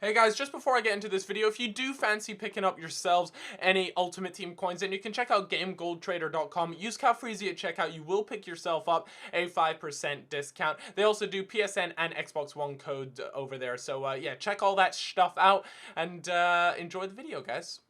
Hey guys, just before I get into this video, if you do fancy picking up yourselves any Ultimate Team coins, then you can check out GameGoldTrader.com. Use Calfreezy at checkout. You will pick yourself up a 5% discount. They also do PSN and Xbox One codes over there. So yeah, check all that stuff out and enjoy the video, guys.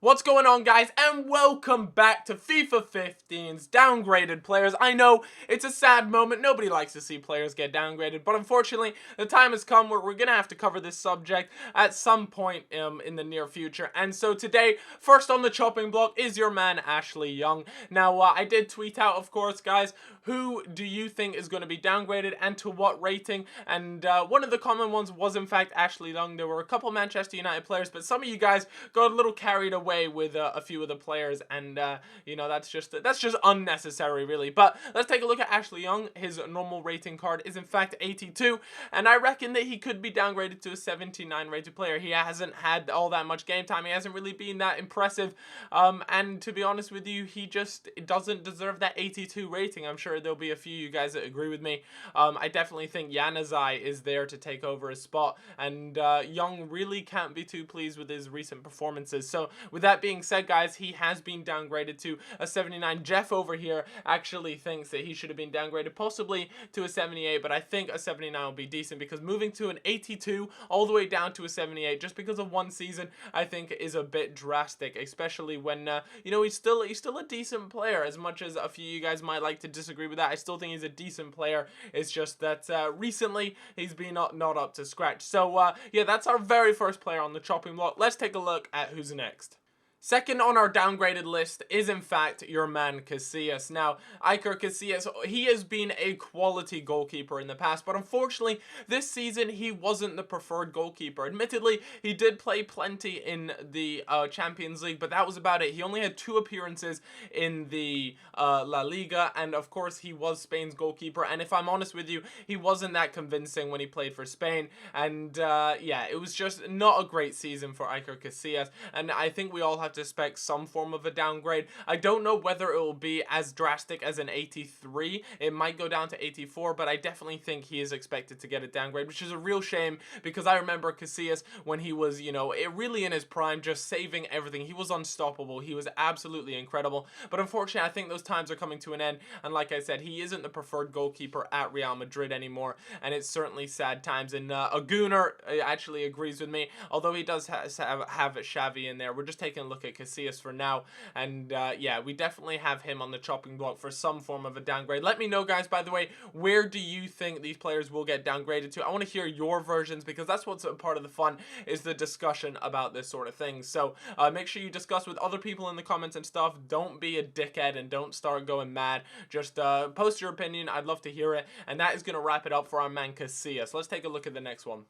What's going on, guys, and welcome back to FIFA 15's downgraded players. I know it's a sad moment. Nobody likes to see players get downgraded, but unfortunately the time has come where we're gonna have to cover this subject at some point in the near future. And so today, first on the chopping block is your man Ashley Young. Now I did tweet out, of course, guys, who do you think is going to be downgraded and to what rating? And one of the common ones was in fact Ashley Young. There were a couple Manchester United players, but some of you guys got a little carried away with a few of the players, and you know, that's just unnecessary, really. But let's take a look at Ashley Young. His normal rating card is in fact 82, and I reckon that he could be downgraded to a 79 rated player. He hasn't had all that much game time. He hasn't really been that impressive, and to be honest with you, he just doesn't deserve that 82 rating. I'm sure there'll be a few of you guys that agree with me. I definitely think Januzaj is there to take over his spot, and Young really can't be too pleased with his recent performances. So with that being said, guys, he has been downgraded to a 79. Jeff over here actually thinks that he should have been downgraded possibly to a 78, but I think a 79 will be decent, because moving to an 82 all the way down to a 78 just because of one season, I think is a bit drastic, especially when you know, he's still a decent player. As much as a few of you guys might like to disagree with that, I still think he's a decent player. It's just that recently he's been not up to scratch. So yeah, that's our very first player on the chopping block. Let's take a look at who's next. Second on our downgraded list is in fact your man Casillas. Now, Iker Casillas, he has been a quality goalkeeper in the past, but unfortunately this season he wasn't the preferred goalkeeper. Admittedly, he did play plenty in the Champions League, but that was about it. He only had 2 appearances in the La Liga, and of course he was Spain's goalkeeper, and if I'm honest with you, he wasn't that convincing when he played for Spain, and yeah, it was just not a great season for Iker Casillas, and I think we all have to expect some form of a downgrade. I don't know whether it will be as drastic as an 83. It might go down to 84, but I definitely think he is expected to get a downgrade, which is a real shame, because I remember Casillas when he was, you know, really in his prime, just saving everything. He was unstoppable. He was absolutely incredible. But unfortunately, I think those times are coming to an end, and like I said, he isn't the preferred goalkeeper at Real Madrid anymore, and it's certainly sad times. And Agunar actually agrees with me, although he does have Xavi in there. We're just taking a look at Casillas for now, and yeah, we definitely have him on the chopping block for some form of a downgrade. Let me know, guys, by the way, where do you think these players will get downgraded to? I want to hear your versions, because that's what's a part of the fun, is the discussion about this sort of thing. So make sure you discuss with other people in the comments and stuff. Don't be a dickhead and don't start going mad. Just post your opinion. I'd love to hear it. And that is going to wrap it up for our man Casillas. Let's take a look at the next one.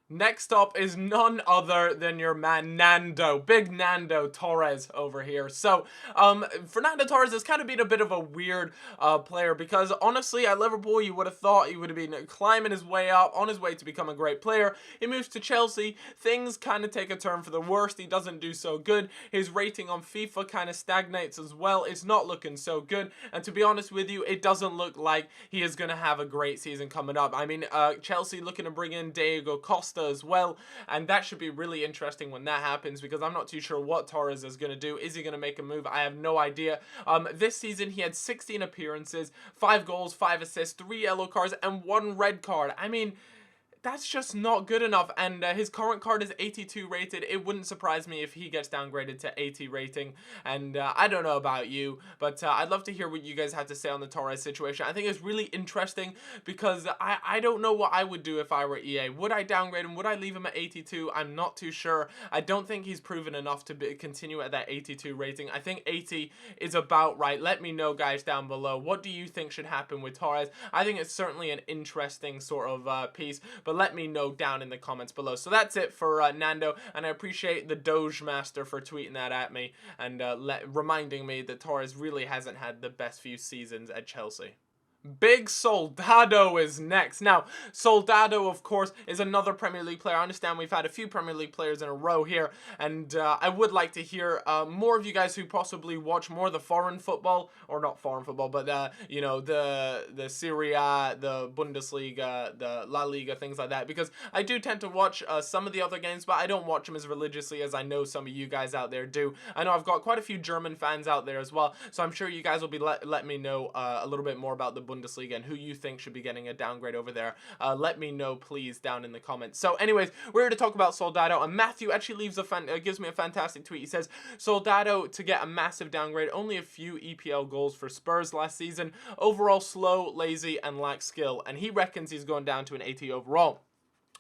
Next up is none other than your man Nando, big Nando Torres over here. So, Fernando Torres has kind of been a bit of a weird player, because honestly, at Liverpool, you would have thought he would have been climbing his way up, on his way to become a great player. He moves to Chelsea, things kind of take a turn for the worst. He doesn't do so good. His rating on FIFA kind of stagnates as well. It's not looking so good, and to be honest with you, it doesn't look like he is going to have a great season coming up. I mean, Chelsea looking to bring in Diego Costa as well, and that should be really interesting when that happens, because I'm not too sure what Torres is going to do. Is he going to make a move? I have no idea. This season he had 16 appearances, 5 goals, 5 assists, 3 yellow cards, and 1 red card. I mean, that's just not good enough, and his current card is 82 rated. It wouldn't surprise me if he gets downgraded to 80 rating, and I don't know about you, but I'd love to hear what you guys have to say on the Torres situation. I think it's really interesting, because I don't know what I would do if I were EA. Would I downgrade him? Would I leave him at 82? I'm not too sure. I don't think he's proven enough to continue at that 82 rating. I think 80 is about right. Let me know, guys, down below. What do you think should happen with Torres? I think it's certainly an interesting sort of piece, but let me know down in the comments below. So that's it for Nando, and I appreciate the Doge Master for tweeting that at me and reminding me that Torres really hasn't had the best few seasons at Chelsea. Big Soldado is next. Now, Soldado, of course, is another Premier League player. I understand we've had a few Premier League players in a row here, and I would like to hear more of you guys who possibly watch more of the foreign football, or not foreign football, but you know, the Serie A, the Bundesliga, the La Liga, things like that, because I do tend to watch some of the other games, but I don't watch them as religiously as I know some of you guys out there do. I know I've got quite a few German fans out there as well, so I'm sure you guys will be letting me know a little bit more about the Bundesliga and who you think should be getting a downgrade over there. Let me know, please, down in the comments. So anyways, we're here to talk about Soldado, and Matthew actually leaves gives me a fantastic tweet. He says, Soldado to get a massive downgrade, only a few EPL goals for Spurs last season, overall slow, lazy, and lacks skill, and he reckons he's going down to an 80 overall.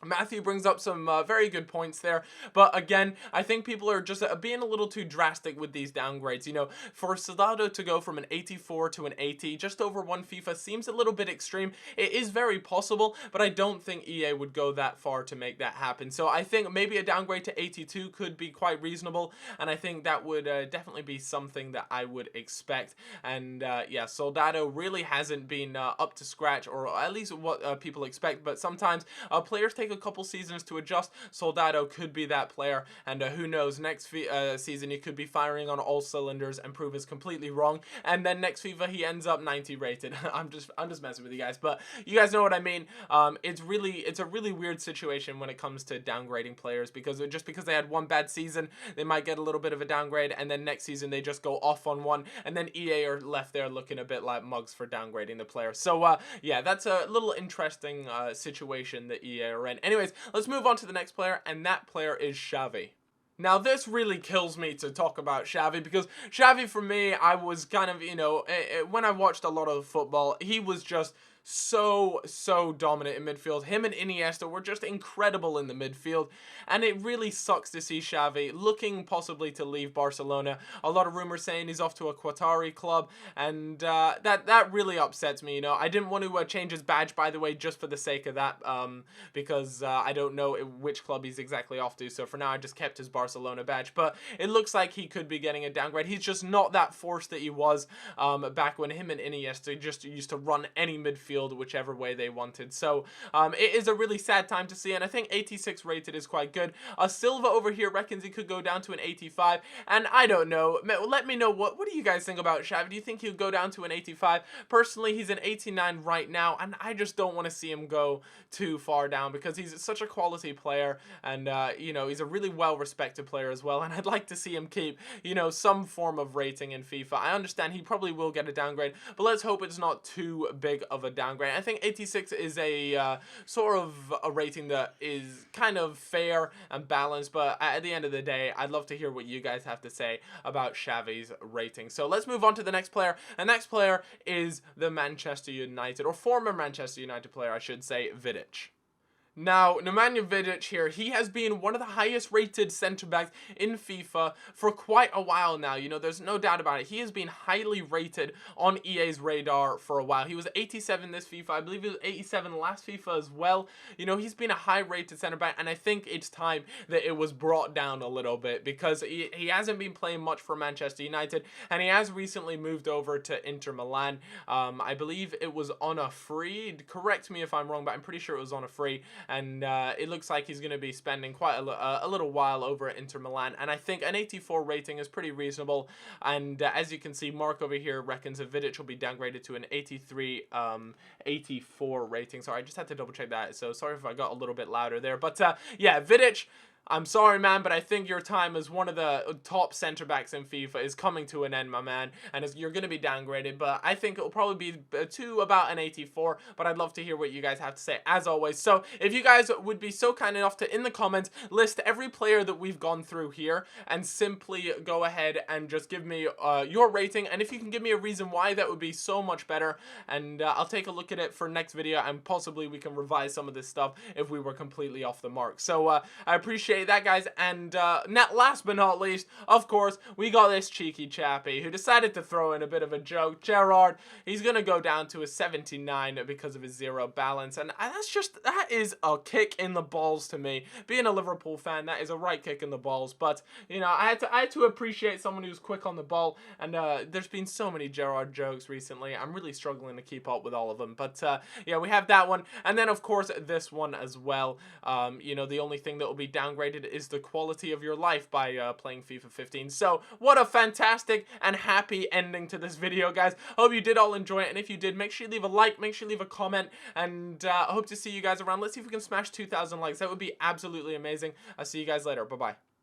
Matthew brings up some very good points there, but again, I think people are just being a little too drastic with these downgrades. You know, for Soldado to go from an 84 to an 80, just over one FIFA, seems a little bit extreme. It is very possible, but I don't think EA would go that far to make that happen. So I think maybe a downgrade to 82 could be quite reasonable, and I think that would definitely be something that I would expect. And yeah, Soldado really hasn't been up to scratch, or at least what people expect, but sometimes players take a couple seasons to adjust. Soldado could be that player, and who knows, next season he could be firing on all cylinders and prove us completely wrong, and then next FIFA he ends up 90 rated. I'm just messing with you guys, but you guys know what I mean. It's a really weird situation when it comes to downgrading players, because just because they had one bad season, they might get a little bit of a downgrade, and then next season they just go off on one, and then EA are left there looking a bit like mugs for downgrading the player. So yeah, that's a little interesting situation that EA are in. Anyways, let's move on to the next player, and that player is Xavi. Now, this really kills me to talk about Xavi, because Xavi, for me, I was kind of, you know, when I watched a lot of football, he was just so dominant in midfield. Him and Iniesta were just incredible in the midfield, and it really sucks to see Xavi looking possibly to leave Barcelona. A lot of rumors saying he's off to a Qatari club, and that really upsets me. You know, I didn't want to change his badge, by the way, just for the sake of that, because I don't know which club he's exactly off to. So for now, I just kept his Barcelona badge. But it looks like he could be getting a downgrade. He's just not that force that he was back when him and Iniesta just used to run any midfield whichever way they wanted. So it is a really sad time to see, and I think 86 rated is quite good. Silva over here reckons he could go down to an 85, and I don't know. Let me know, what do you guys think about Xavi? Do you think he'll go down to an 85? Personally, he's an 89 right now, and I just don't want to see him go too far down, because he's such a quality player, and you know, he's a really well-respected player as well, and I'd like to see him keep, you know, some form of rating in FIFA. I understand he probably will get a downgrade, but let's hope it's not too big of a downgrade. I think 86 is a sort of a rating that is kind of fair and balanced, but at the end of the day, I'd love to hear what you guys have to say about Xavi's rating. So let's move on to the next player. The next player is the Manchester United, or former Manchester United player, I should say, Vidic. Now, Nemanja Vidic here, he has been one of the highest rated centre-backs in FIFA for quite a while now. You know, there's no doubt about it. He has been highly rated on EA's radar for a while. He was 87 this FIFA. I believe he was 87 last FIFA as well. You know, he's been a high-rated centre-back, and I think it's time that it was brought down a little bit, because he hasn't been playing much for Manchester United, and he has recently moved over to Inter Milan. I believe it was on a free. Correct me if I'm wrong, but I'm pretty sure it was on a free. And it looks like he's going to be spending quite a little while over at Inter Milan, and I think an 84 rating is pretty reasonable. And as you can see, Mark over here reckons that Vidic will be downgraded to an 84 rating. Sorry, I just had to double check that, so sorry if I got a little bit louder there. But yeah, Vidic, I'm sorry, man, but I think your time as one of the top centre-backs in FIFA is coming to an end, my man, and you're going to be downgraded, but I think it'll probably be to about an 84, but I'd love to hear what you guys have to say, as always. So if you guys would be so kind enough to, in the comments, list every player that we've gone through here, and simply go ahead and just give me your rating, and if you can give me a reason why, that would be so much better, and I'll take a look at it for next video, and possibly we can revise some of this stuff if we were completely off the mark. So I appreciate appreciate that, guys. And last but not least, of course, we got this cheeky chappy who decided to throw in a bit of a joke. Gerrard, he's gonna go down to a 79 because of his zero balance, and that is a kick in the balls to me. Being a Liverpool fan, that is a right kick in the balls. But you know, I had to appreciate someone who's quick on the ball. And there's been so many Gerrard jokes recently. I'm really struggling to keep up with all of them. But yeah, we have that one, and then of course this one as well. You know, the only thing that will be downgraded is the quality of your life by playing FIFA 15. So what a fantastic and happy ending to this video, guys. Hope you did all enjoy it, and if you did, make sure you leave a like, make sure you leave a comment, and I hope to see you guys around. Let's see if we can smash 2,000 likes. That would be absolutely amazing. I'll see you guys later. Bye bye.